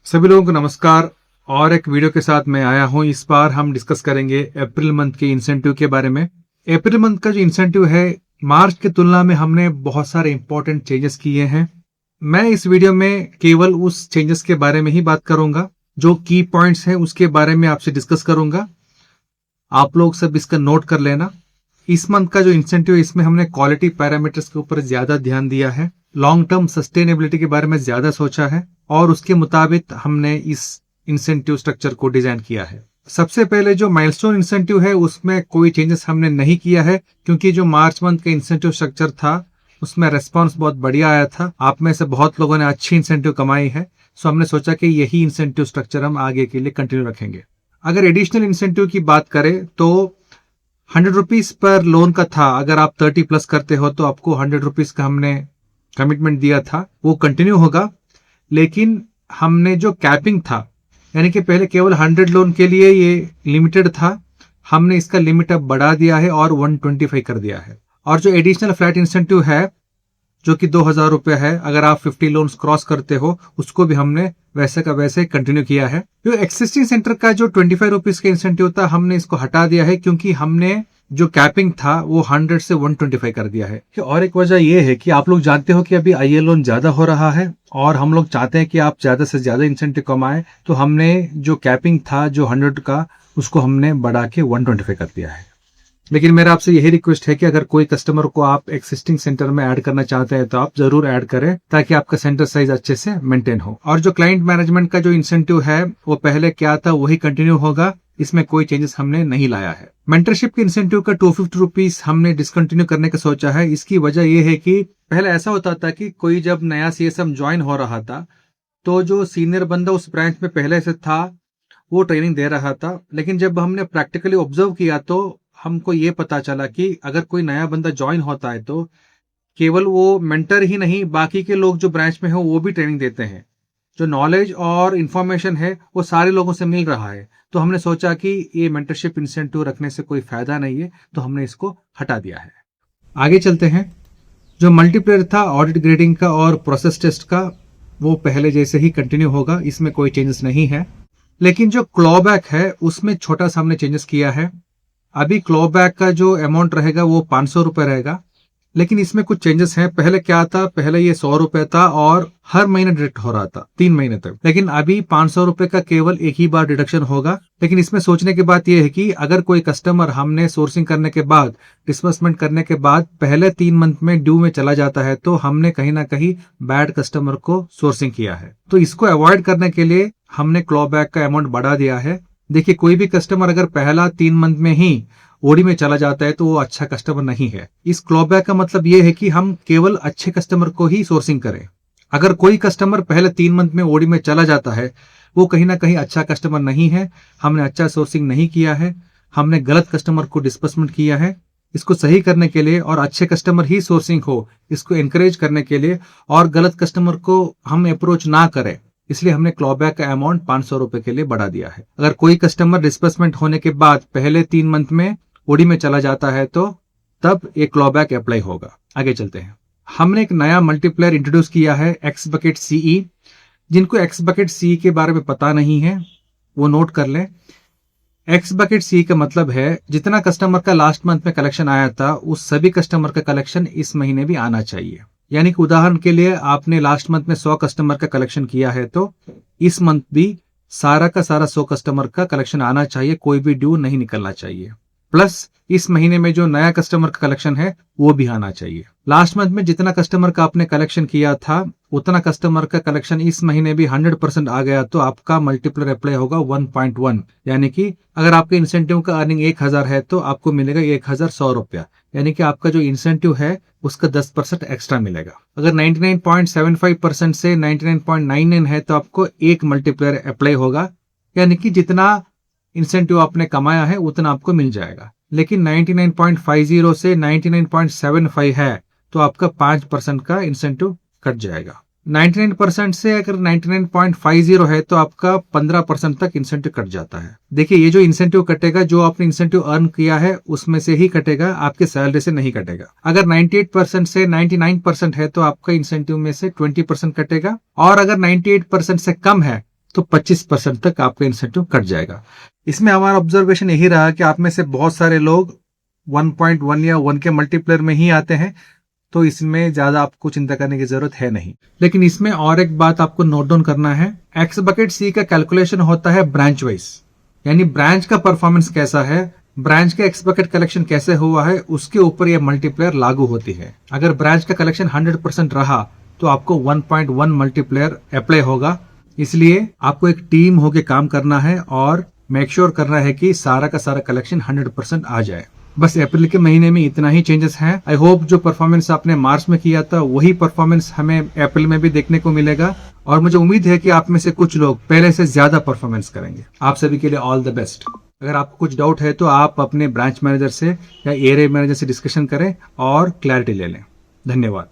सभी लोगों को नमस्कार। और एक वीडियो के साथ मैं आया हूं। इस बार हम डिस्कस करेंगे अप्रैल मंथ के इंसेंटिव के बारे में। अप्रैल मंथ का जो इंसेंटिव है, मार्च की तुलना में हमने बहुत सारे इंपॉर्टेंट चेंजेस किए हैं। मैं इस वीडियो में केवल उस चेंजेस के बारे में ही बात करूंगा, जो की पॉइंट्स हैं उसके बारे में आपसे डिस्कस करूंगा। आप लोग सब इसका नोट कर लेना। इस मंथ का जो इंसेंटिव है, इसमें हमने क्वालिटी पैरामीटर्स के ऊपर ज्यादा ध्यान दिया है, लॉन्ग टर्म सस्टेनेबिलिटी के बारे में ज्यादा सोचा है और उसके मुताबिक हमने इस इंसेंटिव स्ट्रक्चर को डिजाइन किया है। सबसे पहले जो माइलस्टोन इंसेंटिव है, उसमें कोई चेंजेस हमने नहीं किया है, क्योंकि जो मार्च मंथ का इंसेंटिव स्ट्रक्चर था उसमें रेस्पॉन्स बहुत बढ़िया आया था। आप में से बहुत लोगों ने अच्छी इंसेंटिव कमाई है, सो हमने सोचा कि यही इंसेंटिव स्ट्रक्चर हम आगे के लिए कंटिन्यू रखेंगे। अगर एडिशनल इंसेंटिव की बात करें तो 100 रुपीज पर लोन का था। अगर आप 30 प्लस करते हो तो आपको 100 रुपीज का हमने कमिटमेंट दिया था, वो कंटिन्यू होगा। लेकिन हमने जो कैपिंग था, यानी कि पहले केवल 100 लोन के लिए ये लिमिटेड था, हमने इसका लिमिट अब बढ़ा दिया है और 125 कर दिया है। और जो एडिशनल फ्लैट इंसेंटिव है, जो कि 2000 रुपये है, अगर आप 50 लोन्स क्रॉस करते हो, उसको भी हमने वैसे का वैसे कंटिन्यू किया है। जो एक्सिस्टिंग सेंटर का जो 25 रुपीज का इंसेंटिव था, हमने इसको हटा दिया है, क्योंकि हमने जो कैपिंग था वो 100 से 125 कर दिया है। और एक वजह यह है कि आप लोग जानते हो कि अभी आईए लोन ज्यादा हो रहा है और हम लोग चाहते हैं कि आप ज्यादा से ज्यादा इंसेंटिव कमाएं, तो हमने जो कैपिंग था जो 100 का, उसको हमने बढ़ा के 125 कर दिया है। लेकिन मेरा आपसे यही रिक्वेस्ट है कि अगर कोई कस्टमर को आप एक्सिस्टिंग सेंटर में ऐड करना चाहते हैं तो आप जरूर ऐड करें, ताकि आपका सेंटर साइज अच्छे से मेंटेन हो। और जो क्लाइंट मैनेजमेंट का जो इंसेंटिव है, वो पहले क्या था वही कंटिन्यू होगा, इसमें कोई चेंजेस हमने नहीं लाया है। मेंटरशिप के इंसेंटिव का 250 रुपीज हमने डिसकंटिन्यू करने का सोचा है। इसकी वजह यह है कि पहले ऐसा होता था कि कोई जब नया सीएसएम ज्वाइन हो रहा था, तो जो सीनियर बंदा उस ब्रांच में पहले से था वो ट्रेनिंग दे रहा था। लेकिन जब हमने प्रैक्टिकली ऑब्जर्व किया तो हमको ये पता चला कि अगर कोई नया बंदा ज्वाइन होता है तो केवल वो मेंटर ही नहीं, बाकी के लोग जो ब्रांच में हो वो भी ट्रेनिंग देते हैं। जो नॉलेज और इन्फॉर्मेशन है वो सारे लोगों से मिल रहा है। तो हमने सोचा कि ये मेंटरशिप इंसेंटिव रखने से कोई फायदा नहीं है, तो हमने इसको हटा दिया है। आगे चलते हैं। जो मल्टीप्लेयर था ऑडिट ग्रेडिंग का और प्रोसेस टेस्ट का, वो पहले जैसे ही कंटिन्यू होगा, इसमें कोई चेंजेस नहीं है। लेकिन जो क्लॉबैक है उसमें छोटा सा हमने चेंजेस किया है। अभी क्लॉबैक का जो अमाउंट रहेगा वो 500 रुपए रहेगा, लेकिन इसमें कुछ चेंजेस हैं। पहले क्या था, पहले ये 100 रुपए था और हर महीने डिडक्ट हो रहा था 3 महीने तक। लेकिन अभी 500 रुपए का केवल एक ही बार डिडक्शन होगा। लेकिन इसमें सोचने की बात यह है कि अगर कोई कस्टमर हमने सोर्सिंग करने के बाद, डिस्बर्समेंट करने के बाद पहले 3 मंथ में ड्यू में चला जाता है, तो हमने कहीं ना कहीं बैड कस्टमर को सोर्सिंग किया है। तो इसको अवॉइड करने के लिए हमने क्लॉबैक का अमाउंट बढ़ा दिया है। देखिए, कोई भी कस्टमर अगर पहला 3 मंथ में ही ओडी में चला जाता है तो वो अच्छा कस्टमर नहीं है। इस क्लॉबैक का मतलब ये है कि हम केवल अच्छे कस्टमर को ही सोर्सिंग करें। अगर कोई कस्टमर पहले 3 मंथ में ओडी में चला जाता है, वो कहीं ना कहीं अच्छा कस्टमर नहीं है, हमने अच्छा सोर्सिंग नहीं किया है, हमने गलत कस्टमर को डिस्बर्समेंट किया है। इसको सही करने के लिए और अच्छे कस्टमर ही सोर्सिंग हो, इसको एनकरेज करने के लिए और गलत कस्टमर को हम अप्रोच ना करें, इसलिए हमने क्लॉबैक का अमाउंट 500 रुपए के लिए बढ़ा दिया है। अगर कोई कस्टमर डिस्बर्समेंट होने के बाद पहले 3 मंथ में ओडी में चला जाता है तो तब ये क्लॉबैक अप्लाई होगा। आगे चलते हैं। हमने एक नया मल्टीप्लेयर इंट्रोड्यूस किया है, एक्स बकेट सीई। जिनको एक्स बकेट सीई के बारे में पता नहीं है वो नोट कर लें। एक्स बकेट सीई का मतलब है जितना कस्टमर का लास्ट मंथ में कलेक्शन आया था, उस सभी कस्टमर का कलेक्शन इस महीने भी आना चाहिए। यानी कि उदाहरण के लिए आपने लास्ट मंथ में 100 कस्टमर का कलेक्शन किया है, तो इस मंथ भी सारा का सारा 100 कस्टमर का कलेक्शन आना चाहिए, कोई भी ड्यू नहीं निकलना चाहिए। प्लस इस महीने में जो नया कस्टमर का कलेक्शन है वो भी आना चाहिए। लास्ट मंथ में जितना कस्टमर का आपने कलेक्शन किया था, उतना कस्टमर का कलेक्शन इस महीने भी 100% आ गया, तो आपका मल्टीप्लेयर अप्लाई होगा 1.1। यानी कि अगर आपके इंसेंटिव का अर्निंग 1000 है तो आपको मिलेगा 1100 रुपया, यानी कि आपका जो इंसेंटिव है उसका 10% एक्स्ट्रा मिलेगा। अगर 99.75% से 99.99 है तो आपको एक मल्टीप्लेयर अप्लाई होगा, यानी कि जितना इंसेंटिव आपने कमाया है उतना आपको मिल जाएगा। लेकिन 99.50 से 99.75 है तो आपका 5% का इंसेंटिव कट जाएगा। 99% से अगर 99.50 है तो आपका 15% तक इंसेंटिव कट जाता है। देखिए, ये जो इंसेंटिव कटेगा, जो आपने इंसेंटिव अर्न किया है उसमें से ही कटेगा, आपके सैलरी से नहीं कटेगा। अगर 98% से 99% है तो आपका इंसेंटिव में से 20% कटेगा, और अगर 98% से कम है तो 25% तक आपका इंसेंटिव कट जाएगा। इसमें हमारा ऑब्जर्वेशन यही रहा कि आप में से बहुत सारे लोग 1.1 या 1 के मल्टीप्लेयर में ही आते हैं, तो इसमें ज्यादा आपको चिंता करने की जरूरत है नहीं। लेकिन इसमें और एक बात आपको नोट डाउन करना है, एक्स बकेट सी का कैलकुलेशन होता है ब्रांच वाइज, यानी ब्रांच का परफॉर्मेंस कैसा है, ब्रांच का एक्स बकेट कलेक्शन कैसे हुआ है, उसके ऊपर यह मल्टीप्लेयर लागू होती है। अगर ब्रांच का कलेक्शन 100% रहा तो आपको 1.1 मल्टीप्लेयर अप्लाई होगा। इसलिए आपको एक टीम होके काम करना है और मेक श्योर करना है कि सारा का सारा कलेक्शन 100% आ जाए। बस अप्रैल के महीने में इतना ही चेंजेस हैं। आई होप जो परफॉर्मेंस आपने मार्च में किया था वही परफॉर्मेंस हमें अप्रैल में भी देखने को मिलेगा, और मुझे उम्मीद है कि आप में से कुछ लोग पहले से ज्यादा परफॉर्मेंस करेंगे। आप सभी के लिए ऑल द बेस्ट। अगर आपको कुछ डाउट है तो आप अपने ब्रांच मैनेजर से या एरिया मैनेजर से डिस्कशन करें और क्लैरिटी ले लें। धन्यवाद।